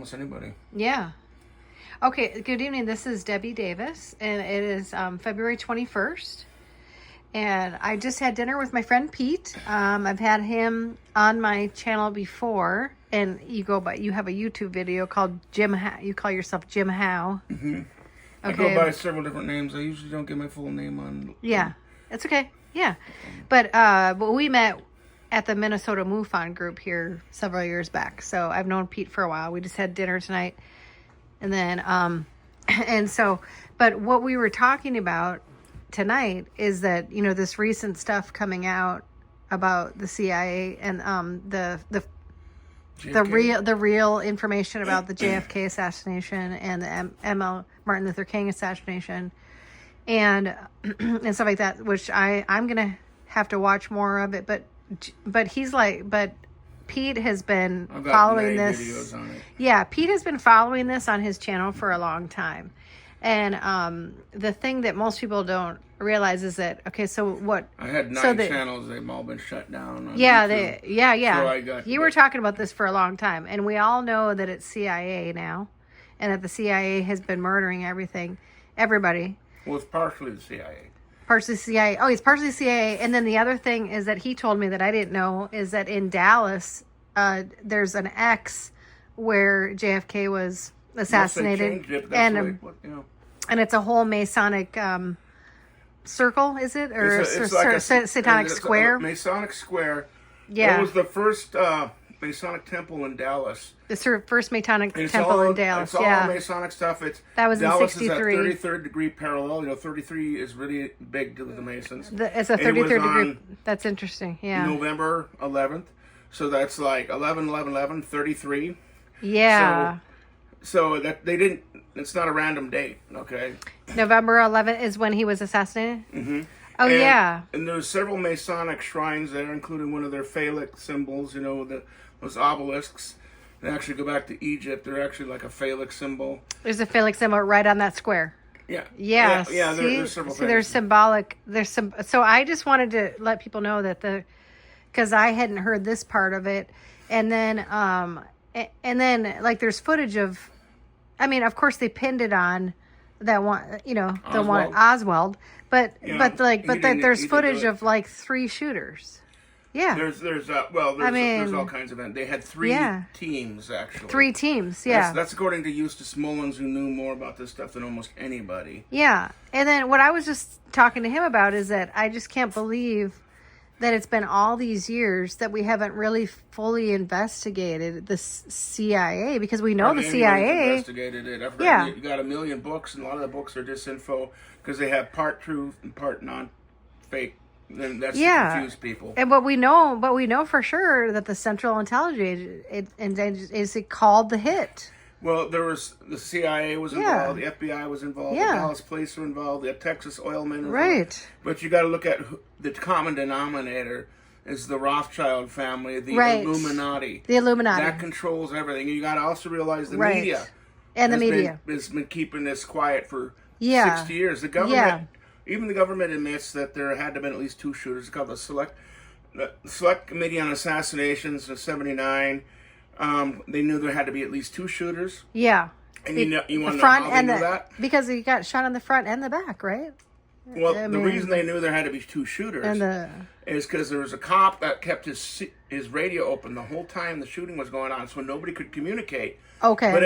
almost anybody. Yeah. Okay, good evening. This is Debbie Davis, and it is February 21st. And I just had dinner with my friend Pete. I've had him on my channel before, and you have a YouTube video called Jim Howe. You call yourself Jim Howe. Mm-hmm. Okay. I go by several different names. I usually don't give my full name on. Yeah, it's okay. Yeah, but we met at the Minnesota MUFON group here several years back. So I've known Pete for a while. We just had dinner tonight. And then, but what we were talking about tonight is that, this recent stuff coming out about the CIA and the real information about the JFK assassination and the Martin Luther King assassination and stuff like that, which I'm going to have to watch more of it. But Pete has been following this. Videos on it. Yeah, Pete has been following this on his channel for a long time. And the thing that most people don't realize is that, okay, so what? I had 9 channels. They've all been shut down. Yeah, So you were talking about this for a long time. And we all know that it's CIA now. And that the CIA has been murdering everybody. Well, it's partially the CIA. Partially CIA. Oh, he's partially CIA. And then the other thing is that he told me that I didn't know is that in Dallas, there's an X where JFK was assassinated, and it's a whole Masonic circle. Is it or it's like a Satanic square? Masonic square. Yeah, it was the first Masonic temple in Dallas. The first Masonic temple in Dallas. It's all Masonic stuff. That was Dallas in 63. Is at 33rd degree parallel. 33 is really big to the Masons. It's a 33rd degree. That's interesting. Yeah. November 11th. So that's like 11, 33. Yeah. So that they didn't. It's not a random date. Okay. November 11th is when he was assassinated. Mm-hmm. Oh, yeah. And there's several Masonic shrines there, including one of their phallic symbols, those obelisks. They actually go back to Egypt. They're actually like a phallic symbol. There's a phallic symbol right on that square. Yeah. Yeah. There's several things. There's symbolic. So I just wanted to let people know that because I hadn't heard this part of it. And then like there's footage of, of course they pinned it on that one, the one Oswald. But there's footage of like 3 shooters. Yeah. There's all kinds of them. They had 3 teams actually. 3 teams, yeah. That's according to Eustace Mullins, who knew more about this stuff than almost anybody. Yeah. And then what I was just talking to him about is that I just can't believe that it's been all these years that we haven't really fully investigated the CIA, because we know the CIA investigated it. You got 1 million books, and a lot of the books are disinfo because they have part truth and part non-fake. And that's to confuse people. And but we know for sure that the Central Intelligence is called the hit. Well, the CIA was involved, the FBI was involved, the Dallas police were involved, the Texas oil men were involved. But you got to look at the common denominator is the Rothschild family, the Illuminati. The Illuminati. That controls everything. You got to also realize the media. And the media has been keeping this quiet for 60 years. The government, even the government admits that there had to have been at least 2 shooters. It's called the Select Committee on Assassinations of '79. They knew there had to be at least 2 shooters. Yeah. And you want to know how they knew that? Because he got shot on the front and the back, right? Well, the reason they knew there had to be 2 shooters is because there was a cop that kept his radio open the whole time the shooting was going on, so nobody could communicate. Okay. But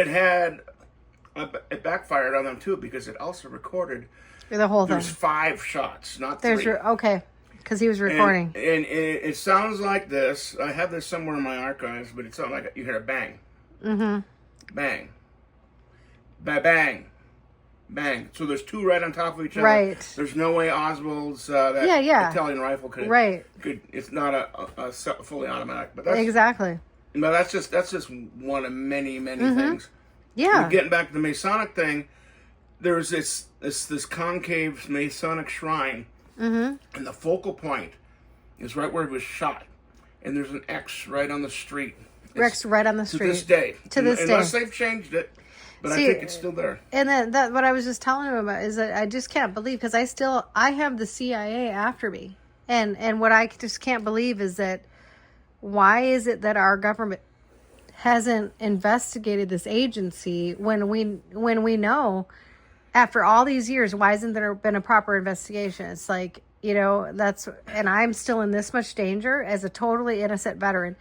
it backfired on them too, because it also recorded the whole thing. There's 5 shots, not 3. Okay. Because he was recording. And it sounds like this. I have this somewhere in my archives, but it sounds like you hear a bang. Mm-hmm. Bang. Bang. Bang. So there's 2 right on top of each other. Right. There's no way Oswald's Italian rifle could. It's not a fully automatic. But that's, exactly. But that's just one of many things. Yeah. And getting back to the Masonic thing, there's this concave Masonic shrine. Mm-hmm. And the focal point is right where he was shot. And there's an X right on the street. X right on the street. To this day. Unless day. they've changed it. But I think it's still there. And then what I was just telling him about is that I just can't believe, because I have the CIA after me. And what I just can't believe is that why is it that our government hasn't investigated this agency when we know after all these years, why hasn't there been a proper investigation? It's like, and I'm still in this much danger as a totally innocent veteran,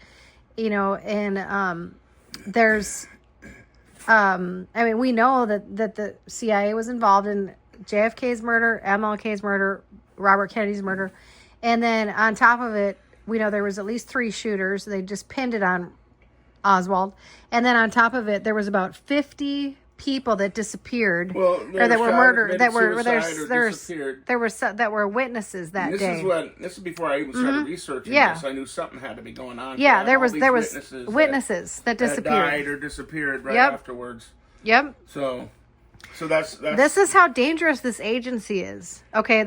and there's, we know that the CIA was involved in JFK's murder, MLK's murder, Robert Kennedy's murder. And then on top of it, we know there was at least 3 shooters. They just pinned it on Oswald. And then on top of it, there was about 50 people that disappeared or that were murdered, that were witnesses that day. This is before I even started researching this. I knew something had to be going on. Yeah, there was witnesses that disappeared, that died or disappeared afterwards. Yep. So that's this is how dangerous this agency is. Okay,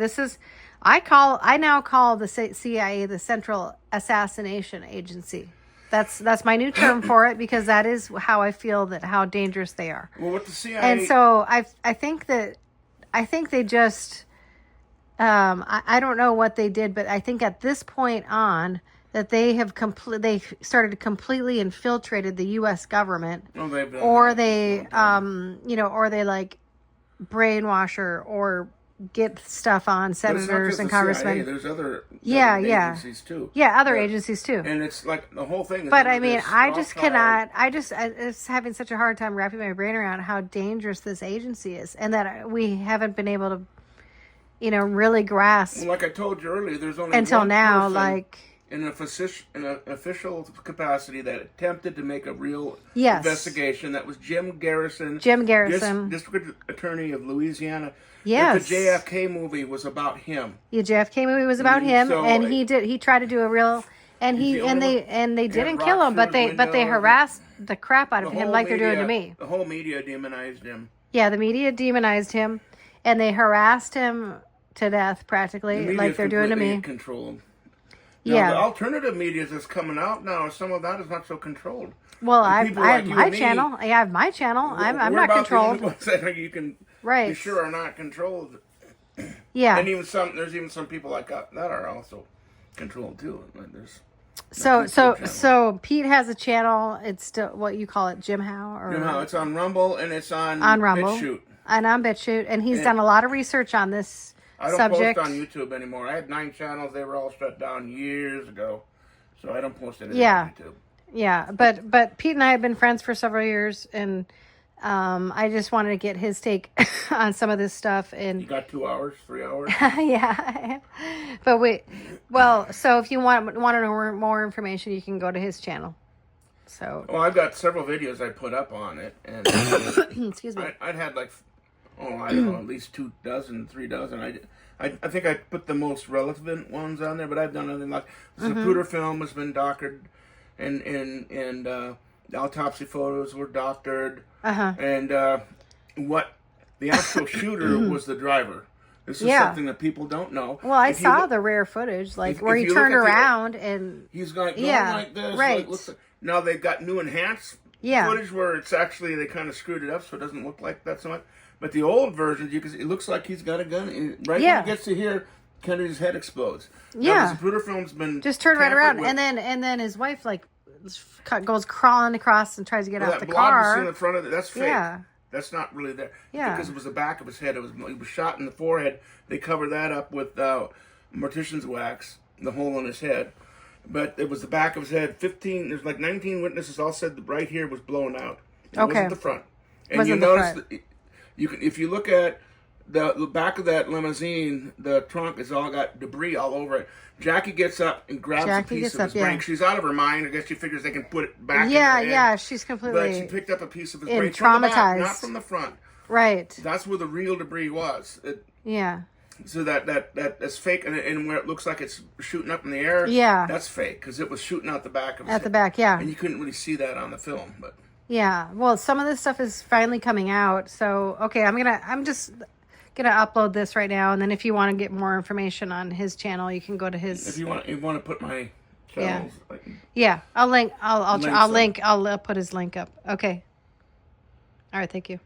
I now call the CIA the Central Assassination Agency. That's my new term for it, because that is how I feel how dangerous they are. Well, with the CIA, and so I think they just I don't know what they did, but I think at this point on that they have they started to completely infiltrated the U.S. government, or they or they like brainwash or get stuff on senators and congressmen. CIA. There's other agencies too. Yeah, other agencies too. And it's like the whole thing. But I mean, I just cannot. It's having such a hard time wrapping my brain around how dangerous this agency is, and that we haven't been able to, really grasp. Well, like I told you earlier, there's only until one now, person in an official capacity that attempted to make a real investigation. That was Jim Garrison. District Attorney of Louisiana. Yes. The JFK movie was about him. The JFK movie was about him, and he tried to do a real, and they didn't kill him, but they harassed the crap out of him like they're doing to me. The whole media demonized him. Yeah, the media demonized him, and they harassed him to death practically, like they're doing to me. Controlled. Now, the alternative media that's coming out now, some of that is not so controlled. Well, I have my channel. I have my channel. I'm not controlled. The only ones that you can be sure are not controlled. Yeah. And there's even some people like that are also controlled too. So Pete has a channel. It's still what you call it, Jim Howe. Jim Howe. It's on Rumble and it's on Rumble. BitChute. And on BitChute, and he's done a lot of research on this subject. I don't post on YouTube anymore. I had 9 channels. They were all shut down years ago, so I don't post anything on YouTube. Yeah, but Pete and I have been friends for several years, and I just wanted to get his take on some of this stuff. And you got 2 hours, 3 hours. Yeah, but so if you want to know more information, you can go to his channel. So I've got several videos I put up on it, and excuse me, I'd had like I don't know, at least 3 dozen. I think I put the most relevant ones on there, but I've done nothing like the Zapruder film has been doctored, and the autopsy photos were doctored, and what the actual shooter was the driver. This is something that people don't know. Well, I saw the rare footage, where he turned around and he's going like this. Right. Now they've got new enhanced footage where it's actually they kind of screwed it up so it doesn't look like that so much. But the old version, it looks like he's got a gun. When he gets to here, Kennedy's head explodes. Now, the Zapruder film's been just turned right around, and then his wife goes crawling across and tries to get out the car. That blood you see in the front of it, that's fake. Yeah. That's not really there. Yeah. Because it was the back of his head. He was shot in the forehead. They covered that up with mortician's wax, the hole in his head. But it was the back of his head. There's like 19 witnesses all said the right here was blown out. It wasn't the front. And you notice if you look at the back of that limousine, the trunk has all got debris all over it. Jackie gets up and grabs a piece of his brain. She's out of her mind. I guess she figures they can put it back in her head. Yeah, she's completely But she picked up a piece of his brain traumatized. from the back, not from the front. Right. That's where the real debris was. Yeah. So that's fake, and where it looks like it's shooting up in the air, that's fake, because it was shooting out the back of his head. The back, yeah. And you couldn't really see that on the film, but... Yeah, well, some of this stuff is finally coming out, so, okay, I'm just gonna upload this right now, and then if you want to get more information on his channel, you can go to his... If you want to put my channels... I'll put his link up. Okay. All right, thank you.